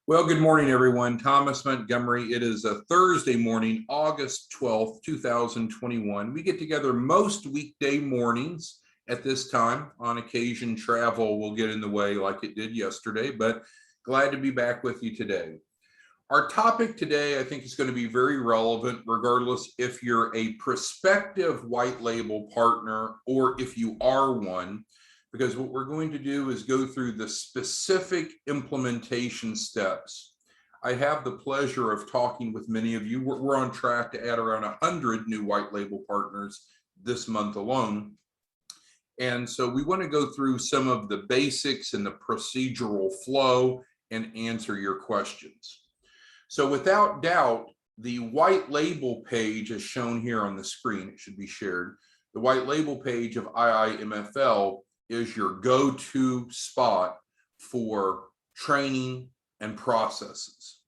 Well, good morning, everyone. Thomas Montgomery. It is a Thursday morning, August 12th, 2021. We get together most weekday mornings at this time. On occasion, travel will get in the way like it did yesterday, but glad to be back with you today. Our topic today, I think, is going to be very relevant regardless if you're a prospective white label partner or if you are one, because what we're going to do is go through the specific implementation steps. I have the pleasure of talking with many of you. We're on track to add around 100 new white label partners this month alone. And so we want to go through some of the basics and the procedural flow and answer your questions. So without doubt, the white label page is shown here on the screen. It should be shared. The white label page of IIMFL is your go-to spot for training and processes.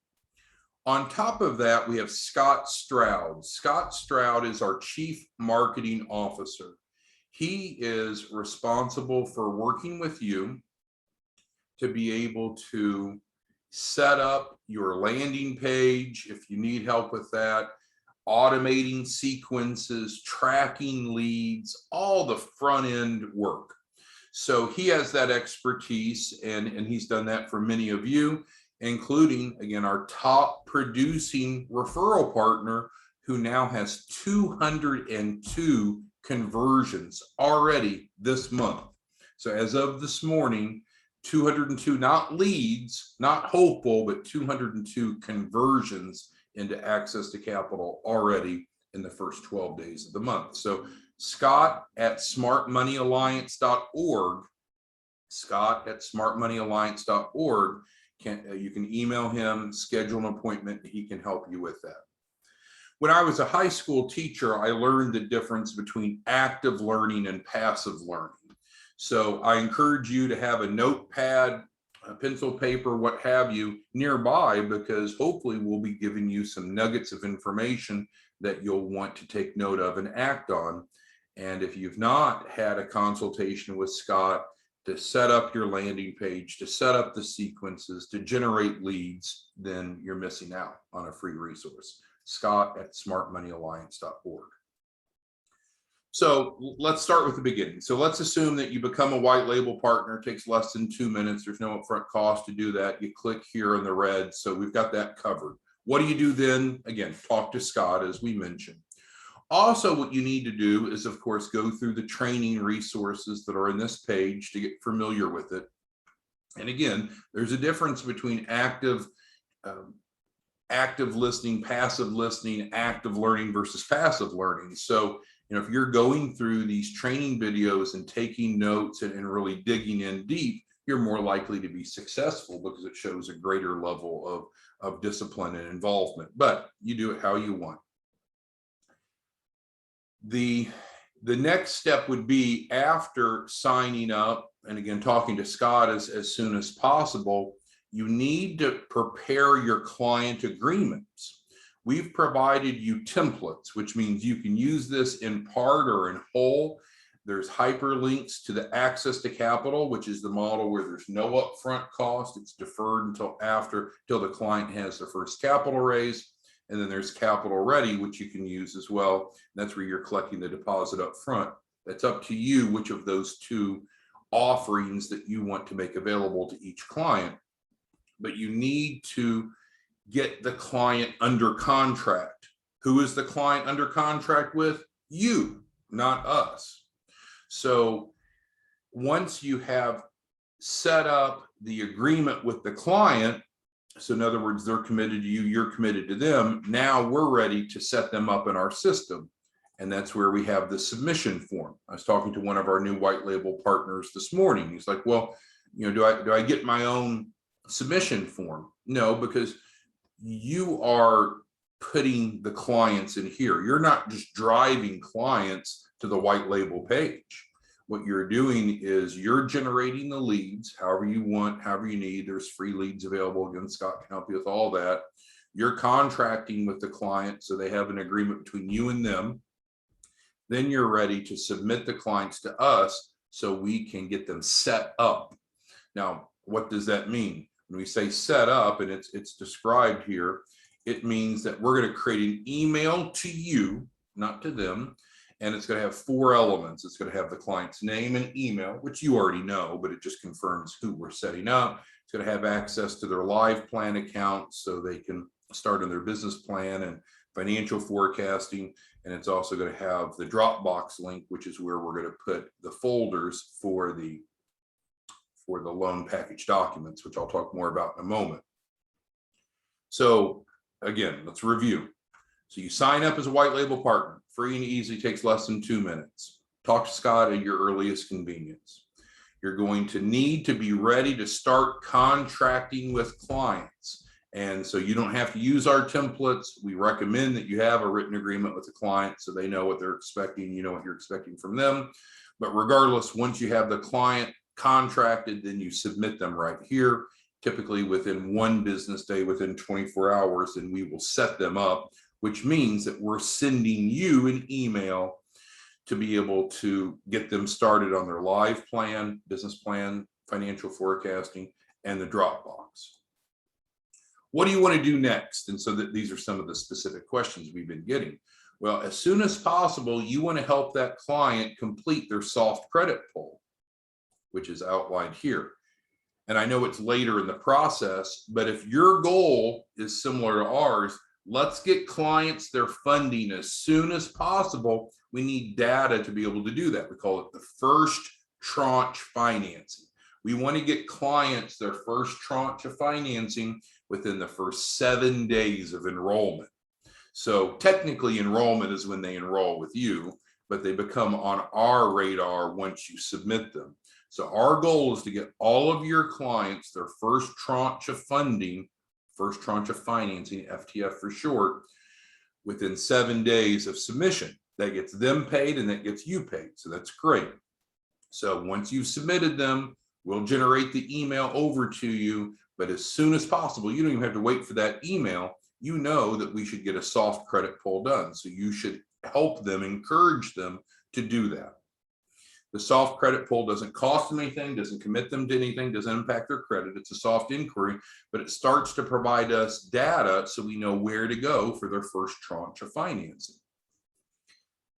On top of that, we have Scott Stroud. Scott Stroud is our Chief Marketing Officer. He is responsible for working with you to be able to set up your landing page if you need help with that, automating sequences, tracking leads, all the front end work. So he has that expertise, and he's done that for many of you, including, again, our top producing referral partner, who now has 202 conversions already this month. So as of this morning, 202, not leads, not hopeful, but 202 conversions into access to capital already in the first 12 days of the month. So Scott at smartmoneyalliance.org, Scott at smartmoneyalliance.org, you can email him, schedule an appointment, he can help you with that. When I was a high school teacher, I learned the difference between active learning and passive learning. So I encourage you to have a notepad, a pencil, paper, what have you, nearby, because hopefully we'll be giving you some nuggets of information that you'll want to take note of and act on. And if you've not had a consultation with Scott to set up your landing page, to set up the sequences, to generate leads, then you're missing out on a free resource. Scott at smartmoneyalliance.org. So let's start with the beginning. So let's assume that you become a white label partner. It takes less than 2 minutes. There's no upfront cost to do that. You click here in the red. So we've got that covered. What do you do then? Again, talk to Scott, as we mentioned. Also, what you need to do is, of course, go through the training resources that are in this page to get familiar with it. And again, there's a difference between active listening, passive listening, active learning versus passive learning. So if you're going through these training videos and taking notes and really digging in deep, you're more likely to be successful because it shows a greater level of discipline and involvement, but you do it how you want. The next step would be, after signing up, and again, talking to Scott as soon as possible, you need to prepare your client agreements. We've provided you templates, which means you can use this in part or in whole. There's hyperlinks to the access to capital, which is the model where there's no upfront cost. It's deferred until the client has their first capital raise. And then there's capital ready, which you can use as well. That's where you're collecting the deposit up front. That's up to you which of those two offerings that you want to make available to each client. But you need to get the client under contract. Who is the client under contract with? You, not us. So once you have set up the agreement with the client, so in other words, they're committed to you, you're committed to them, now we're ready to set them up in our system. And that's where we have the submission form. I was talking to one of our new white label partners this morning. He's like, well, do I get my own submission form? No, because you are putting the clients in here. You're not just driving clients to the white label page. What you're doing is you're generating the leads however you want, however you need. There's free leads available. Again, Scott can help you with all that. You're contracting with the client, so they have an agreement between you and them. Then you're ready to submit the clients to us so we can get them set up. Now, what does that mean? When we say set up, and it's described here, it means that we're going to create an email to you, not to them. And it's going to have 4 elements. It's going to have the client's name and email, which you already know, but it just confirms who we're setting up. It's going to have access to their live plan account so they can start on their business plan and financial forecasting. And it's also going to have the Dropbox link, which is where we're going to put the folders for the loan package documents, which I'll talk more about in a moment. So again, let's review. So you sign up as a white label partner, free and easy, takes less than 2 minutes. Talk to Scott at your earliest convenience. You're going to need to be ready to start contracting with clients. And so you don't have to use our templates. We recommend that you have a written agreement with the client so they know what they're expecting, you know what you're expecting from them. But regardless, once you have the client contracted, then you submit them right here, typically within 1 business day, within 24 hours, and we will set them up, which means that we're sending you an email to be able to get them started on their live plan, business plan, financial forecasting, and the Dropbox. What do you want to do next? And so these are some of the specific questions we've been getting. Well, as soon as possible, you want to help that client complete their soft credit pull, which is outlined here. And I know it's later in the process, but if your goal is similar to ours, let's get clients their funding as soon as possible. We need data to be able to do that. We call it the first tranche financing. We want to get clients their first tranche of financing within the first 7 days of enrollment. So technically enrollment is when they enroll with you, but they become on our radar once you submit them. So our goal is to get all of your clients their first tranche of funding, first tranche of financing, FTF for short, within 7 days of submission. That gets them paid and that gets you paid. So that's great. So once you've submitted them, we'll generate the email over to you. But as soon as possible, you don't even have to wait for that email. You know that we should get a soft credit pull done. So you should help them, encourage them to do that. The soft credit pull doesn't cost them anything, doesn't commit them to anything, doesn't impact their credit. It's a soft inquiry, but it starts to provide us data so we know where to go for their first tranche of financing.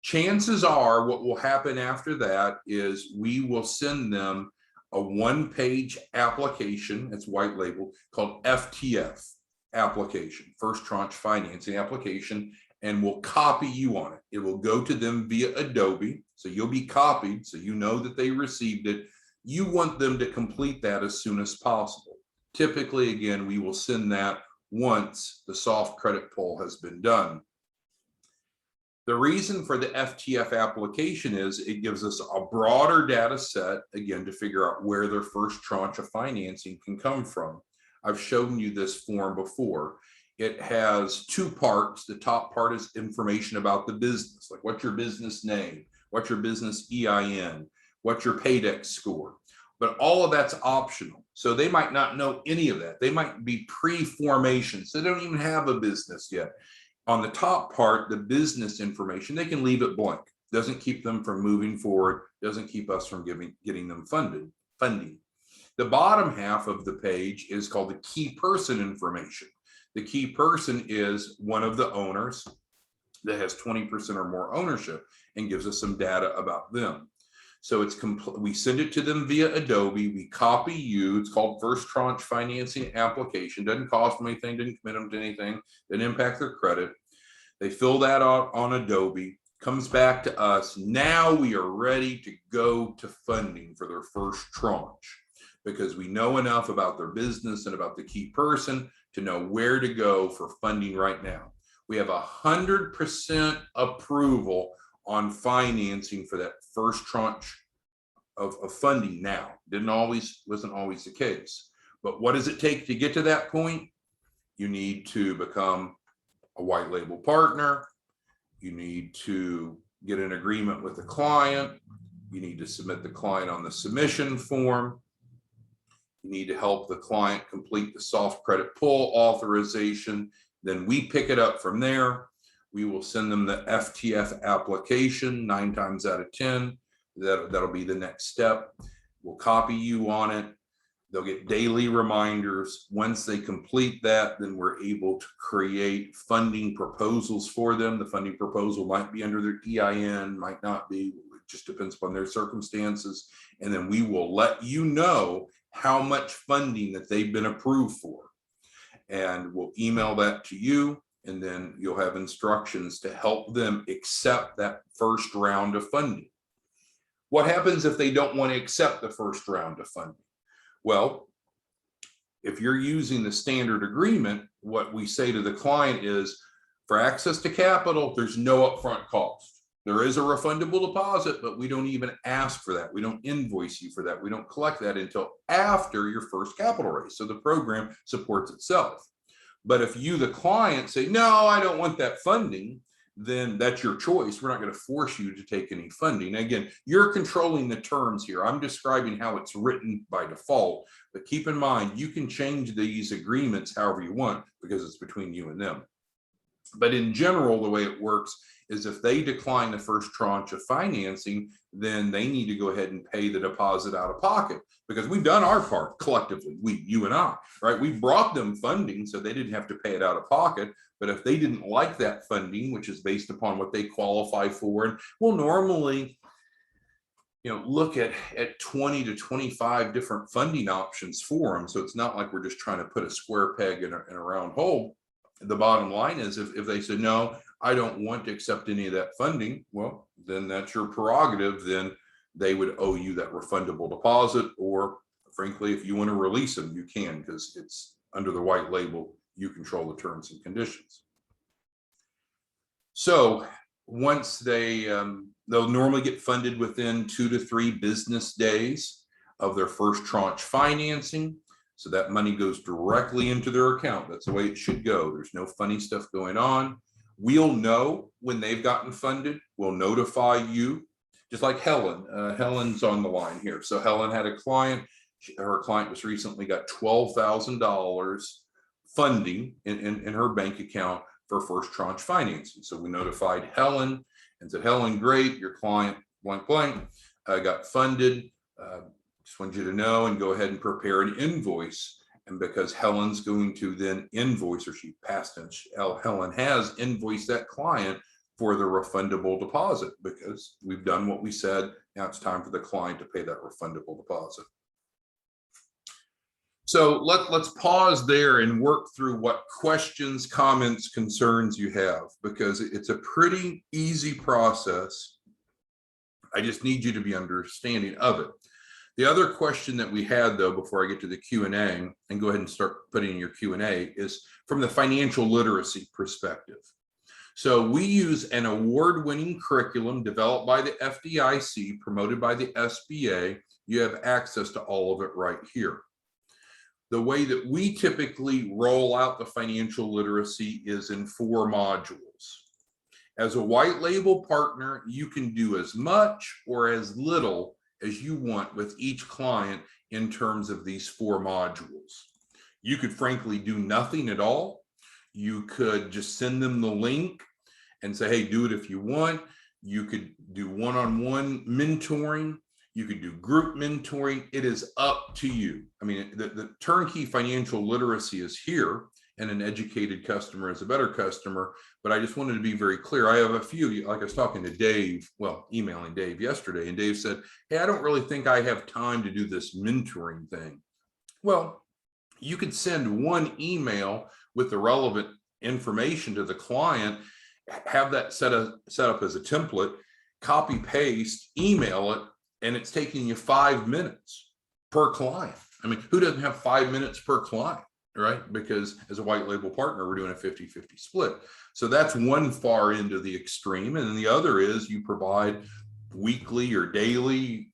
Chances are what will happen after that is we will send them a 1-page application, it's white labeled, called FTF application, First Tranche Financing application, and we'll copy you on it. It will go to them via Adobe. So you'll be copied so you know that they received it. You want them to complete that as soon as possible. Typically, again, we will send that once the soft credit pull has been done. The reason for the FTF application is it gives us a broader data set, again, to figure out where their first tranche of financing can come from. I've shown you this form before. It has 2 parts. The top part is information about the business, like what's your business name, what's your business EIN, what's your Paydex score. But all of that's optional. So they might not know any of that. They might be pre-formation, so they don't even have a business yet. On the top part, the business information, they can leave it blank. Doesn't keep them from moving forward, doesn't keep us from getting them funding. The bottom half of the page is called the key person information. The key person is one of the owners that has 20% or more ownership and gives us some data about them. So it's we send it to them via Adobe. We copy you. It's called First Tranche Financing application. Doesn't cost them anything, didn't commit them to anything, didn't impact their credit. They fill that out on Adobe, comes back to us. Now we are ready to go to funding for their first tranche because we know enough about their business and about the key person to know where to go for funding right now. We have 100% approval on financing for that first tranche of funding now. Wasn't always the case. But what does it take to get to that point? You need to become a white label partner. You need to get an agreement with the client. You need to submit the client on the submission form. You need to help the client complete the soft credit pull authorization. Then we pick it up from there. We will send them the FTF application 9 times out of 10. That'll be the next step. We'll copy you on it. They'll get daily reminders. Once they complete that, then we're able to create funding proposals for them. The funding proposal might be under their EIN, might not be. It just depends upon their circumstances. And then we will let you know how much funding that they've been approved for. And we'll email that to you. And then you'll have instructions to help them accept that first round of funding. What happens if they don't want to accept the first round of funding? Well, if you're using the standard agreement, what we say to the client is, for access to capital, there's no upfront cost. There is a refundable deposit, but we don't even ask for that. We don't invoice you for that. We don't collect that until after your first capital raise. So the program supports itself. But if you, the client, say, no, I don't want that funding, then that's your choice. We're not going to force you to take any funding. Again, you're controlling the terms here. I'm describing how it's written by default, but keep in mind, you can change these agreements however you want because it's between you and them. But in general, the way it works is if they decline the first tranche of financing, then they need to go ahead and pay the deposit out of pocket because we've done our part collectively, you and I, right? We brought them funding so they didn't have to pay it out of pocket. But if they didn't like that funding, which is based upon what they qualify for, and we'll normally, look at 20 to 25 different funding options for them. So it's not like we're just trying to put a square peg in a round hole. The bottom line is if they said, no, I don't want to accept any of that funding, well, then that's your prerogative. Then they would owe you that refundable deposit, or frankly, if you want to release them, you can, because it's under the white label. You control the terms and conditions. So once they'll normally get funded within 2 to 3 business days of their first tranche financing. So that money goes directly into their account. That's the way it should go. There's no funny stuff going on. We'll know when they've gotten funded. We'll notify you, just like Helen. Helen's on the line here. So Helen had a client. Her client just recently got $12,000 funding in her bank account for first tranche financing. So we notified Helen and said, Helen, great, your client blank blank got funded. Just want you to know and go ahead and prepare an invoice. And because Helen's going to then invoice, or she passed it, Helen has invoiced that client for the refundable deposit because we've done what we said. Now it's time for the client to pay that refundable deposit. So let's pause there and work through what questions, comments, concerns you have, because it's a pretty easy process. I just need you to be understanding of it. The other question that we had, though, before I get to the Q&A, and go ahead and start putting in your Q&A, is from the financial literacy perspective. So we use an award-winning curriculum developed by the FDIC, promoted by the SBA. You have access to all of it right here. The way that we typically roll out the financial literacy is in 4 modules. As a white label partner, you can do as much or as little as you want with each client in terms of these 4 modules. You could frankly do nothing at all. You could just send them the link and say, hey, do it if you want. You could do one-on-one mentoring. You could do group mentoring. It is up to you. I mean, the turnkey financial literacy is here, and an educated customer is a better customer. But I just wanted to be very clear. I have a few, like I was talking to Dave, emailing Dave yesterday, and Dave said, hey, I don't really think I have time to do this mentoring thing. Well, you could send one email with the relevant information to the client, have that set up as a template, copy, paste, email it, and it's taking you 5 minutes per client. I mean, who doesn't have 5 minutes per client, right? Because as a white label partner, we're doing a 50-50 split. So that's one far end of the extreme. And then the other is you provide weekly or daily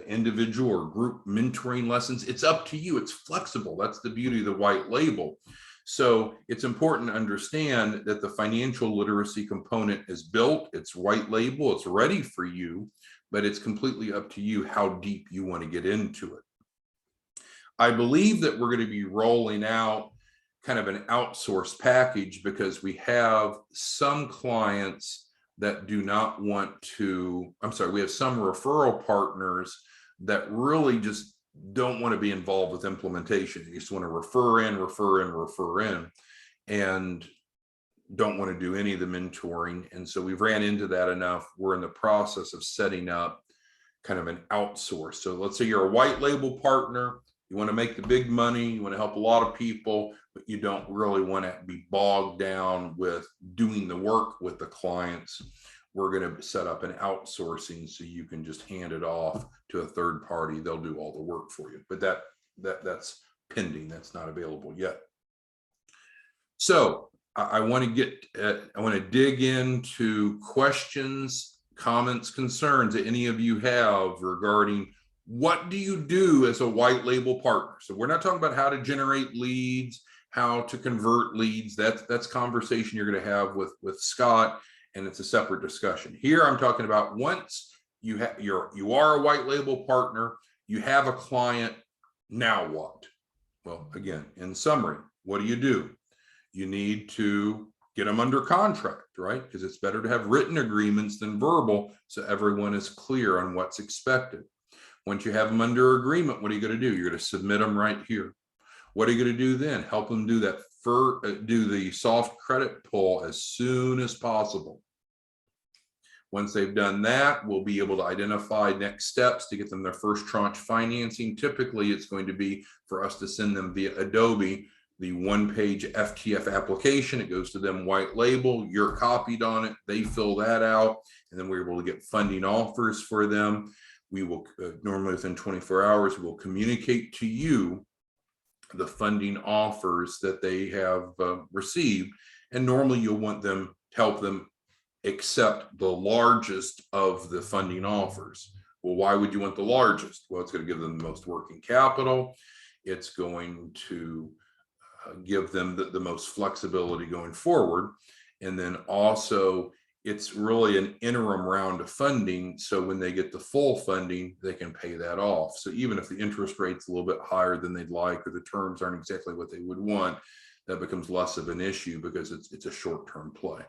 individual or group mentoring lessons. It's up to you. It's flexible. That's the beauty of the white label. So it's important to understand that the financial literacy component is built. It's white label. It's ready for you, but it's completely up to you how deep you want to get into it. I believe that we're going to be rolling out kind of an outsourced package because we have some clients that do not want to, we have some referral partners that really just don't want to be involved with implementation. You just want to refer in, and don't want to do any of the mentoring. And so we've ran into that enough. We're in the process of setting up kind of an outsource. So let's say you're a white label partner, you want to make the big money, you want to help a lot of people, but you don't really want to be bogged down with doing the work with the clients. We're going to set up an outsourcing so you can just hand it off to a third party. They'll do all the work for you, but that's pending. That's not available yet. So I want to dig into questions, comments, concerns that any of you have regarding what do you do as a white label partner. So we're not talking about how to generate leads, how to convert leads. That's conversation you're going to have with Scott, and it's a separate discussion. Here I'm talking about once you are a white label partner, you have a client, now what? Well, again, in summary, what do? You need to get them under contract, right? Because it's better to have written agreements than verbal, so everyone is clear on what's expected. Once you have them under agreement, what are you going to do? You're going to submit them right here. What are you going to do then? Help them do that do the soft credit pull as soon as possible. Once they've done that, we'll be able to identify next steps to get them their first tranche financing. Typically, it's going to be for us to send them via Adobe the one-page FTF application. It goes to them white label, you're copied on it, they fill that out, and then we're able to get funding offers for them. We will normally within 24 hours, we'll communicate to you the funding offers that they have received. And normally you'll want them to help them accept the largest of the funding offers. Well, why would you want the largest? Well, it's going to give them the most working capital. It's going to give them the most flexibility going forward. And then also it's really an interim round of funding. So when they get the full funding, they can pay that off. So even if the interest rate's a little bit higher than they'd like, or the terms aren't exactly what they would want, that becomes less of an issue because it's a short-term play.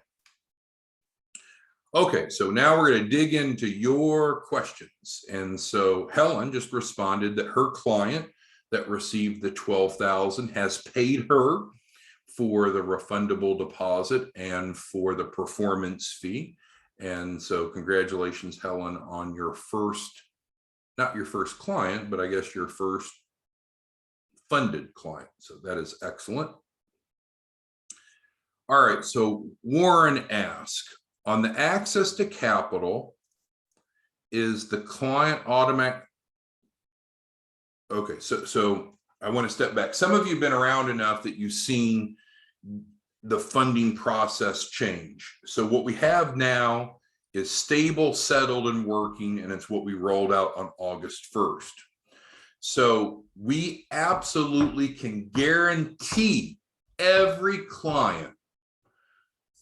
Okay, so now we're going to dig into your questions. And so Helen just responded that her client that received the $12,000 has paid her for the refundable deposit and for the performance fee. And so congratulations, Helen, on your first, not your first client, but I guess your first funded client. So that is excellent. All right, so Warren asked, on the access to capital, is the client automatic? Okay, so I want to step back. Some of you have been around enough that you've seen the funding process change. So what we have now is stable, settled, and working, and it's what we rolled out on August 1st. So we absolutely can guarantee every client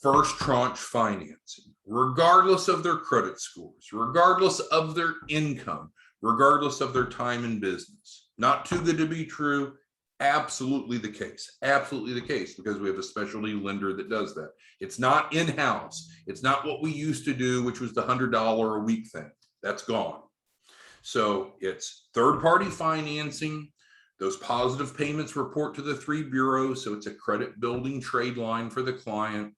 first tranche financing, regardless of their credit scores, regardless of their income, regardless of their time in business. Not too good to be true. Absolutely the case. Absolutely the case, because we have a specialty lender that does that. It's not in-house. It's not what we used to do, which was the $100 a week thing. That's gone. So it's third-party financing. Those positive payments report to the 3 bureaus. So it's a credit building trade line for the client.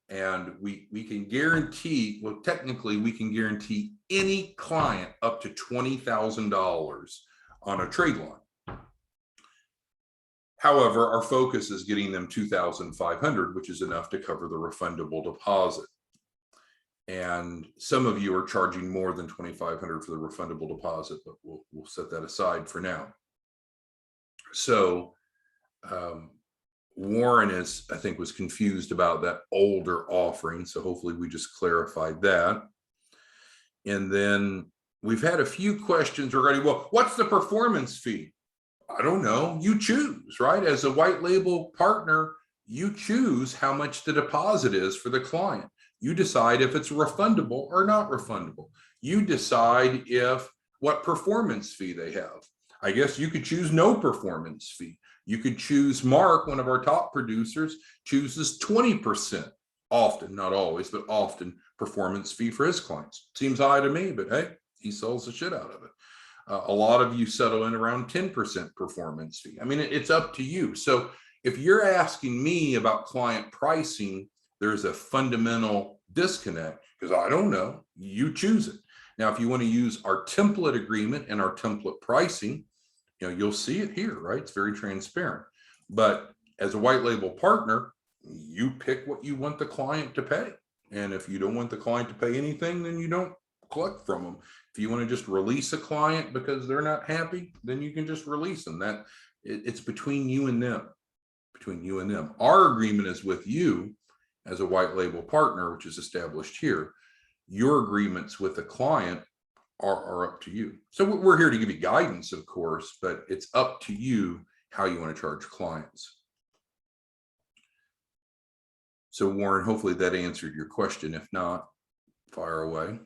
And we can guarantee, well, technically we can guarantee any client up to $20,000 on a trade line. However, our focus is getting them $2,500, which is enough to cover the refundable deposit. And some of you are charging more than $2,500 for the refundable deposit, but we'll set that aside for now. So Warren I think was confused about that older offering. So hopefully we just clarified that. And then we've had a few questions regarding, well, what's the performance fee? I don't know. You choose, right? As a white label partner, you choose how much the deposit is for the client. You decide if it's refundable or not refundable. You decide what performance fee they have. I guess you could choose no performance fee. You could choose Mark, one of our top producers, chooses 20%, often, not always, but often, performance fee for his clients. Seems high to me, but hey, he sells the shit out of it. A lot of you settle in around 10% performance fee. I mean, it's up to you. So if you're asking me about client pricing, there's a fundamental disconnect because I don't know. You choose it. Now, if you want to use our template agreement and our template pricing, you'll see it here, right? It's very transparent. But as a white label partner, you pick what you want the client to pay. And if you don't want the client to pay anything, then you don't collect from them. If you want to just release a client because they're not happy, then you can just release them. It's between you and them, Our agreement is with you as a white label partner, which is established here. Your agreements with the client are up to you. So we're here to give you guidance, of course, but it's up to you how you want to charge clients. So Warren, hopefully that answered your question. If not, fire away.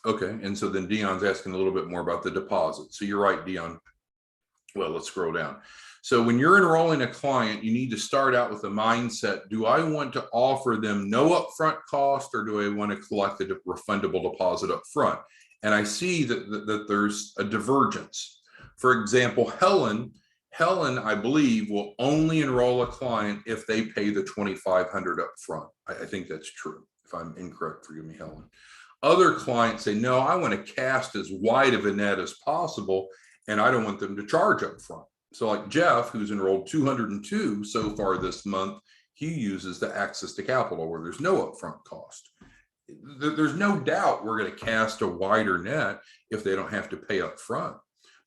Okay, and so then Dion's asking a little bit more about the deposit. So you're right, Dion. Well, let's scroll down. So when you're enrolling a client, you need to start out with a mindset. Do I want to offer them no upfront cost, or do I want to collect a refundable deposit up front? And I see that there's a divergence. For example, Helen, I believe, will only enroll a client if they pay the $2,500 up front. I think that's true. If I'm incorrect, forgive me, Helen. Other clients say, no, I want to cast as wide of a net as possible, and I don't want them to charge up front. So like Jeff, who's enrolled 202 so far this month, he uses the access to capital where there's no upfront cost. There's no doubt we're going to cast a wider net if they don't have to pay up front.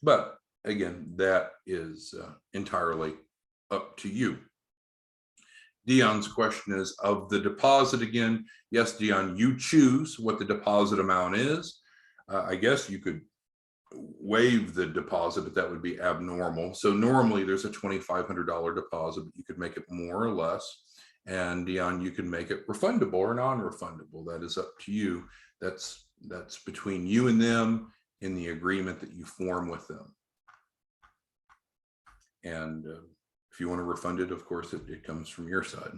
But again, that is entirely up to you. Dion's question is of the deposit again. Yes, Dion, you choose what the deposit amount is. I guess you could waive the deposit, but that would be abnormal. So normally there's a $2,500 deposit, but you could make it more or less. And Dion, you can make it refundable or non-refundable. That is up to you. That's between you and them in the agreement that you form with them. And if you want to refund it, of course, it comes from your side.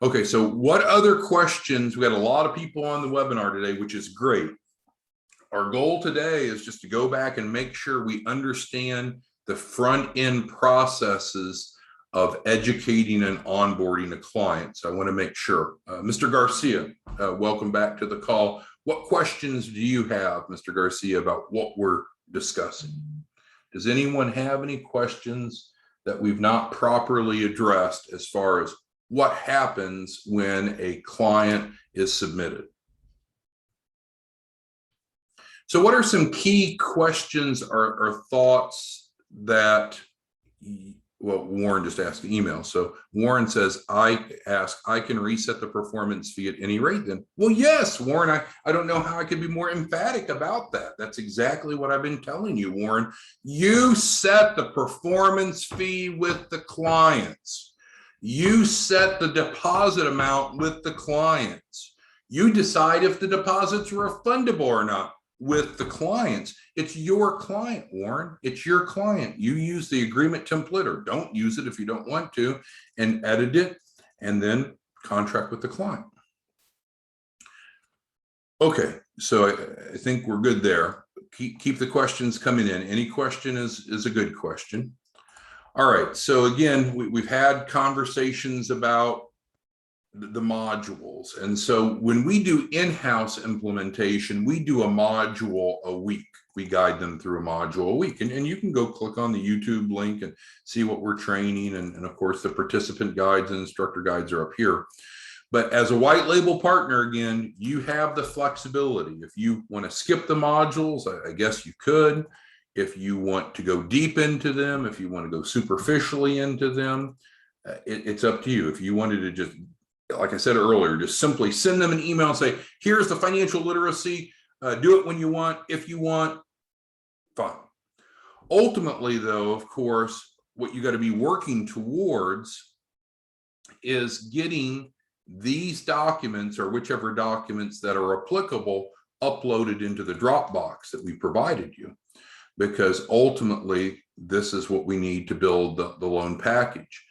Okay, so what other questions? We got a lot of people on the webinar today, which is great. Our goal today is just to go back and make sure we understand the front end processes of educating and onboarding a client. So I want to make sure. Mr. Garcia, welcome back to the call. What questions do you have, Mr. Garcia, about what we're discussing? Does anyone have any questions that we've not properly addressed as far as what happens when a client is submitted? So what are some key questions or thoughts that, well, Warren just asked the email. So Warren says, I can reset the performance fee at any rate then. Well, yes, Warren, I don't know how I could be more emphatic about that. That's exactly what I've been telling you, Warren. You set the performance fee with the clients. You set the deposit amount with the clients. You decide if the deposit's refundable or not with the clients. It's your client, Warren. It's your client. You use the agreement template or don't use it if you don't want to, and edit it, and then contract with the client. Okay, so I think we're good there. Keep the questions coming in. Any question is a good question. All right, so again, we've had conversations about the modules. And so when we do in-house implementation, we do a module a week. We guide them through a module a week. And you can go click on the YouTube link and see what we're training. And of course, the participant guides and instructor guides are up here. But as a white label partner, again, you have the flexibility. If you want to skip the modules, I guess you could. If you want to go deep into them, if you want to go superficially into them, it's up to you. If you wanted to just, like I said earlier, just simply send them an email and say, here's the financial literacy, do it when you want, if you want, fine. Ultimately, though, of course, what you got to be working towards is getting these documents or whichever documents that are applicable uploaded into the Dropbox that we provided you, because ultimately this is what we need to build the loan package.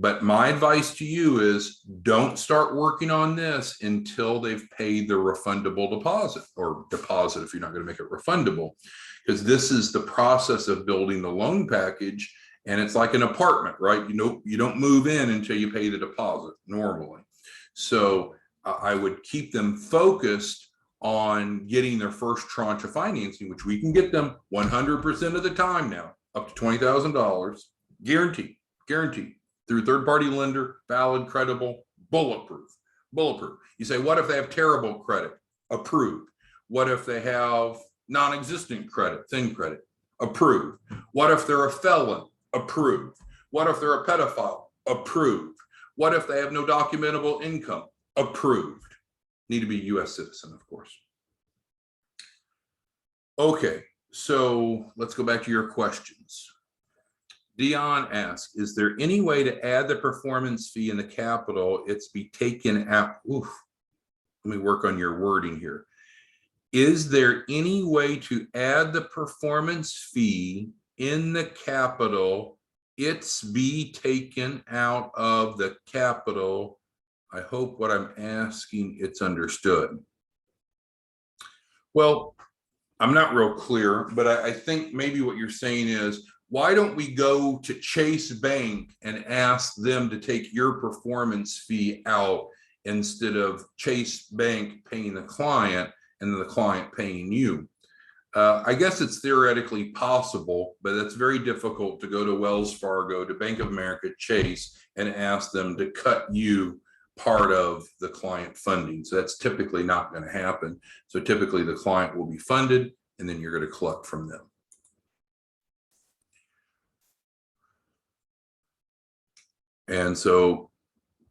But my advice to you is don't start working on this until they've paid the refundable deposit, or deposit if you're not going to make it refundable, because this is the process of building the loan package. And it's like an apartment, right? You don't move in until you pay the deposit normally. So I would keep them focused on getting their first tranche of financing, which we can get them 100% of the time now, up to $20,000, guaranteed, through third-party lender, valid, credible, bulletproof. You say, what if they have terrible credit? Approved. What if they have non-existent credit, thin credit? Approved. What if they're a felon? Approved. What if they're a pedophile? Approved. What if they have no documentable income? Approved. Need to be a U.S. citizen, of course. Okay, so let's go back to your questions. Dion asks, is there any way to add the performance fee in the capital? It's be taken out. Oof. Let me work on your wording here. Is there any way to add the performance fee in the capital? It's be taken out of the capital. I hope what I'm asking, it's understood. Well, I'm not real clear, but I think maybe what you're saying is, why don't we go to Chase Bank and ask them to take your performance fee out instead of Chase Bank paying the client and then the client paying you? I guess it's theoretically possible, but it's very difficult to go to Wells Fargo, to Bank of America, Chase, and ask them to cut you part of the client funding. So that's typically not going to happen. So typically the client will be funded and then you're going to collect from them. And so,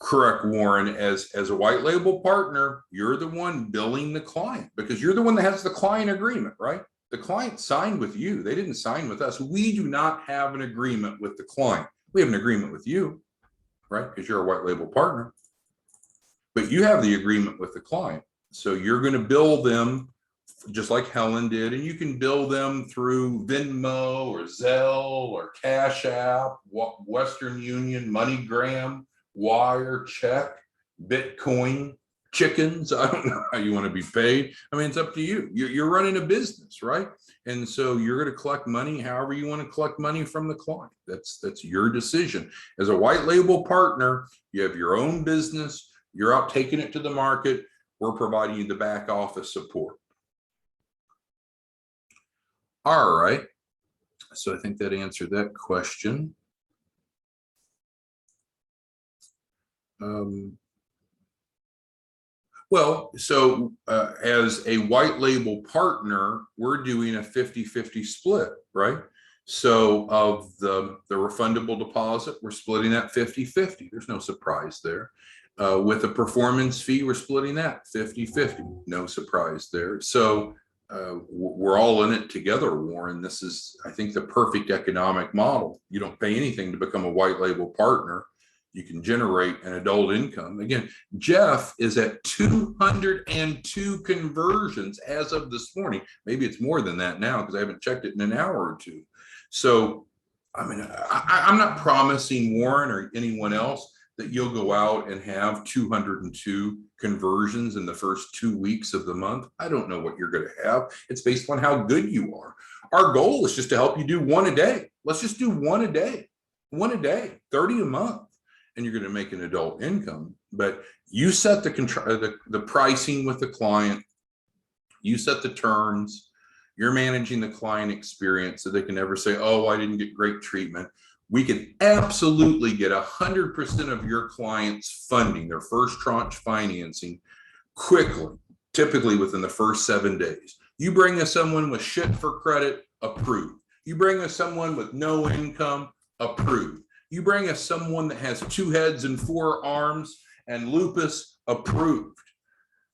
correct, Warren, as a white label partner, you're the one billing the client because you're the one that has the client agreement, right? The client signed with you. They didn't sign with us. We do not have an agreement with the client. We have an agreement with you, right? Because you're a white label partner. But you have the agreement with the client. So you're going to bill them just like Helen did, and you can bill them through Venmo or Zelle or Cash App, Western Union, MoneyGram, Wire, check, Bitcoin, chickens. I don't know how you want to be paid. I mean, it's up to you. You're running a business, right? And so you're going to collect money however you want to collect money from the client. That's your decision. As a white label partner, you have your own business. You're out taking it to the market. We're providing you the back office support. All right, so I think that answered that question. Well, so as a white label partner, we're doing a 50-50 split, right? So of the refundable deposit, we're splitting that 50-50. There's no surprise there. With a performance fee, we're splitting that 50-50. No surprise there. So we're all in it together, Warren. This is, I think, the perfect economic model. You don't pay anything to become a white label partner. You can generate an adult income. Again, Jeff is at 202 conversions as of this morning. Maybe it's more than that now because I haven't checked it in an hour or two. So, I mean, I'm not promising Warren or anyone else that you'll go out and have 202 conversions in the first 2 weeks of the month. I don't know what you're going to have. It's based on how good you are. Our goal is just to help you do one a day. Let's just do one a day, 30 a month, and you're going to make an adult income. But you set the pricing with the client. You set the terms. You're managing the client experience so they can never say, oh, I didn't get great treatment. We can absolutely get 100% of your clients funding their first tranche financing quickly, typically within the first 7 days. You bring us someone with shit for credit, approved. You bring us someone with no income, approved. You bring us someone that has 2 heads and 4 arms and lupus, approved.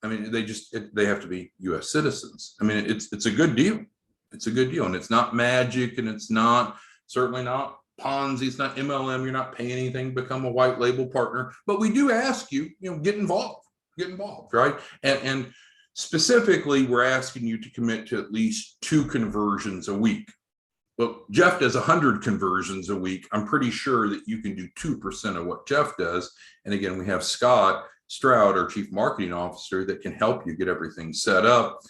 I mean, they have to be U.S. citizens. I mean, it's a good deal. It's a good deal, and it's not magic, and it's not, certainly not Ponzi, it's not MLM. You're not paying anything to become a white label partner, but we do ask you, get involved, right? And specifically, we're asking you to commit to at least 2 conversions a week. Well, Jeff does 100 conversions a week. I'm pretty sure that you can do 2% of what Jeff does. And again, we have Scott Stroud, our chief marketing officer, that can help you get everything set up.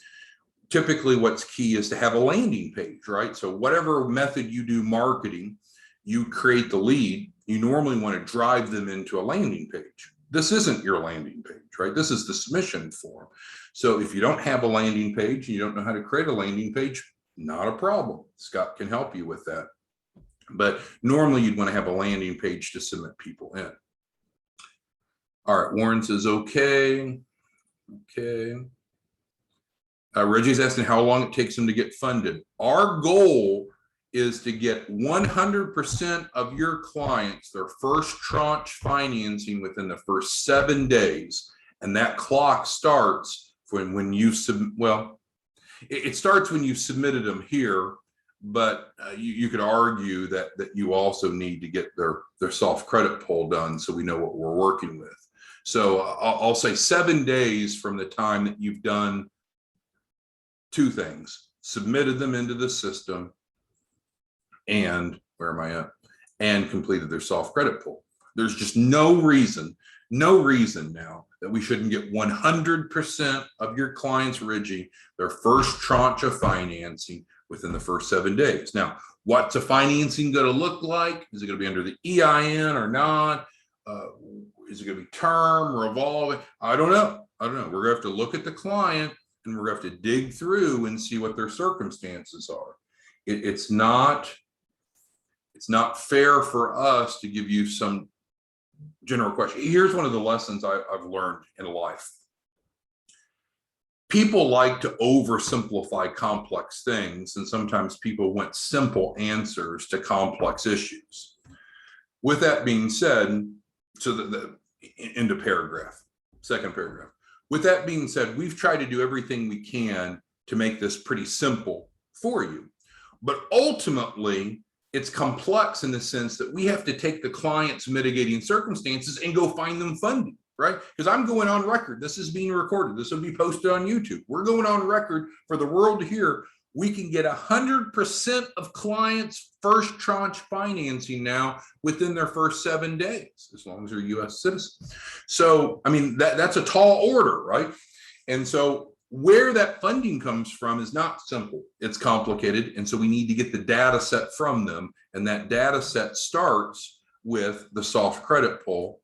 Typically, what's key is to have a landing page, right? So whatever method you do marketing, you create the lead, you normally want to drive them into a landing page. This isn't your landing page, right? This is the submission form. So if you don't have a landing page and you don't know how to create a landing page, not a problem. Scott can help you with that. But normally you'd want to have a landing page to submit people in. All right, Warren says, okay. Reggie's asking how long it takes them to get funded. Our goal is to get 100% of your clients their first tranche financing within the first 7 days. And that clock starts when you it starts when you submitted them here, but you could argue that you also need to get their soft credit pull done so we know what we're working with. So I'll say 7 days from the time that you've done two things: submitted them into the system and and completed their soft credit pull. There's just no reason now that we shouldn't get 100% of your clients, Reggie, their first tranche of financing within the first 7 days. Now, what's a financing going to look like? Is it going to be under the EIN or not? Is it going to be term, revolving? I don't know. We're going to have to look at the client and we're going to have to dig through and see what their circumstances are. It's not fair for us to give you some general question. Here's one of the lessons I've learned in life. People like to oversimplify complex things, and sometimes people want simple answers to complex issues. With that being said, so into second paragraph. With that being said, we've tried to do everything we can to make this pretty simple for you. But ultimately, it's complex in the sense that we have to take the client's mitigating circumstances and go find them funding, right? Because I'm going on record. This is being recorded. This will be posted on YouTube. We're going on record for the world to hear. We can get 100% of clients' first tranche financing now within their first 7 days, as long as they're U.S. citizens. So, I mean, that's a tall order, right? And so where that funding comes from is not simple. It's complicated. And so we need to get the data set from them. And that data set starts with the soft credit pull.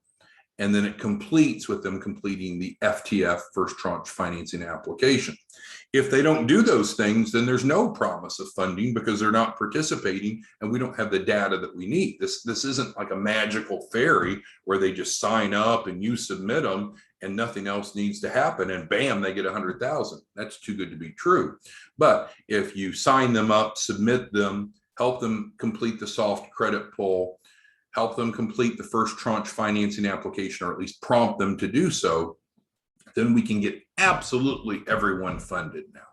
And then it completes with them completing the FTF, first tranche financing application. If they don't do those things, then there's no promise of funding because they're not participating and we don't have the data that we need. This isn't like a magical fairy where they just sign up and you submit them and nothing else needs to happen and bam, they get 100,000. That's too good to be true. But if you sign them up, submit them, help them complete the soft credit pull, help them complete the first tranche financing application, or at least prompt them to do so, then we can get absolutely everyone funded now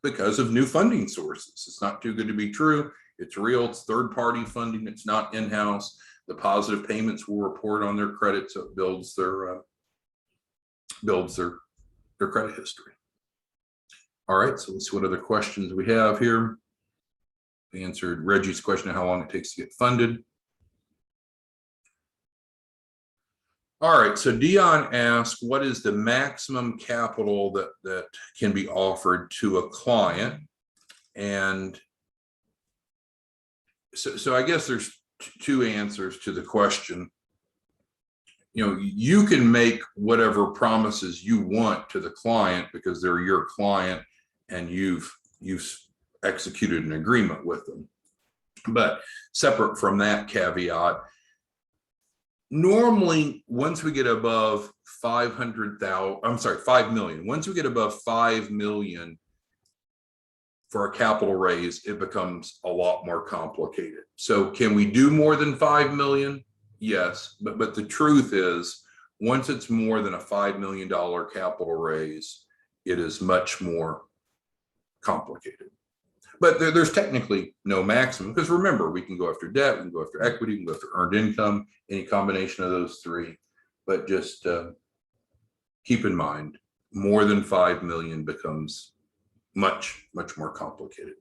because of new funding sources. It's not too good to be true. It's real. It's third-party funding. It's not in-house. The positive payments will report on their credit, so it builds their credit history. All right, so let's see what other questions we have here. We answered Reggie's question of how long it takes to get funded. All right, so Dion asked, what is the maximum capital that can be offered to a client? And so I guess there's two answers to the question. You know, you can make whatever promises you want to the client because they're your client and you've executed an agreement with them. But separate from that caveat, normally, once we get above 5 million, once we get above 5 million for a capital raise, it becomes a lot more complicated. So can we do more than 5 million? Yes, but the truth is, once it's more than a $5 million capital raise, it is much more complicated. But there's technically no maximum, because remember, we can go after debt, we can go after equity, we can go after earned income, any combination of those three. But just keep in mind, more than 5 million becomes much, much more complicated.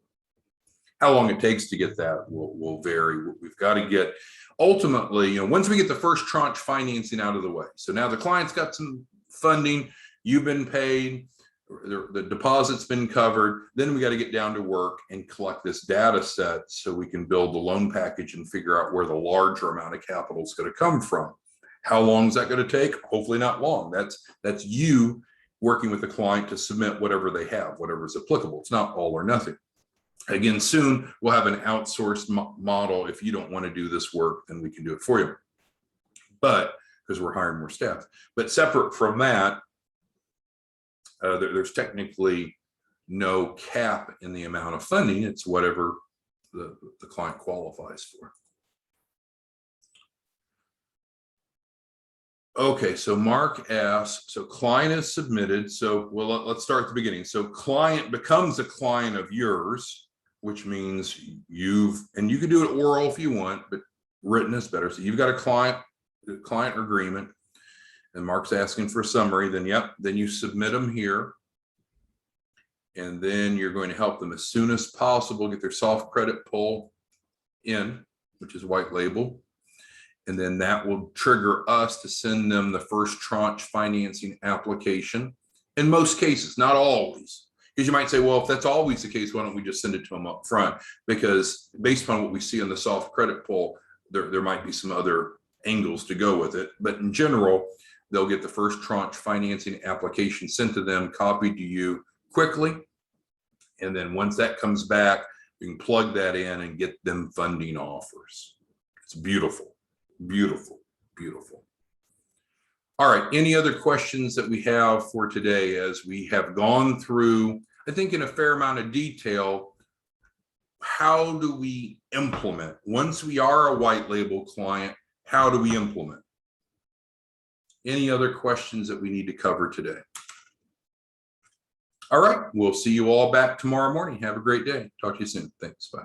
How long it takes to get that will vary. We've got to get, ultimately, once we get the first tranche financing out of the way. So now the client's got some funding, you've been paid, the deposit's been covered, then we got to get down to work and collect this data set so we can build the loan package and figure out where the larger amount of capital is going to come from. How long is that going to take? Hopefully not long. That's you working with the client to submit whatever they have, whatever is applicable. It's not all or nothing. Again, soon we'll have an outsourced model. If you don't want to do this work, then we can do it for you. But because we're hiring more staff. But separate from that, there's technically no cap in the amount of funding. It's whatever the client qualifies for. Okay, so Mark asks, so client is submitted. So let's start at the beginning. So client becomes a client of yours, which means you can do it oral if you want, but written is better. So you've got a client agreement, and Mark's asking for a summary. Then then you submit them here, and then you're going to help them as soon as possible get their soft credit pull in, which is white label. And then that will trigger us to send them the first tranche financing application. In most cases, not always, because you might say, well, if that's always the case, why don't we just send it to them up front? Because based upon what we see on the soft credit pull, there might be some other angles to go with it. But in general, they'll get the first tranche financing application sent to them, copied to you quickly. And then once that comes back, you can plug that in and get them funding offers. It's beautiful. Beautiful, beautiful. All right, any other questions that we have for today, as we have gone through, I think in a fair amount of detail, how do we implement? Once we are a white label client, how do we implement? Any other questions that we need to cover today? All right, we'll see you all back tomorrow morning. Have a great day. Talk to you soon. Thanks, bye.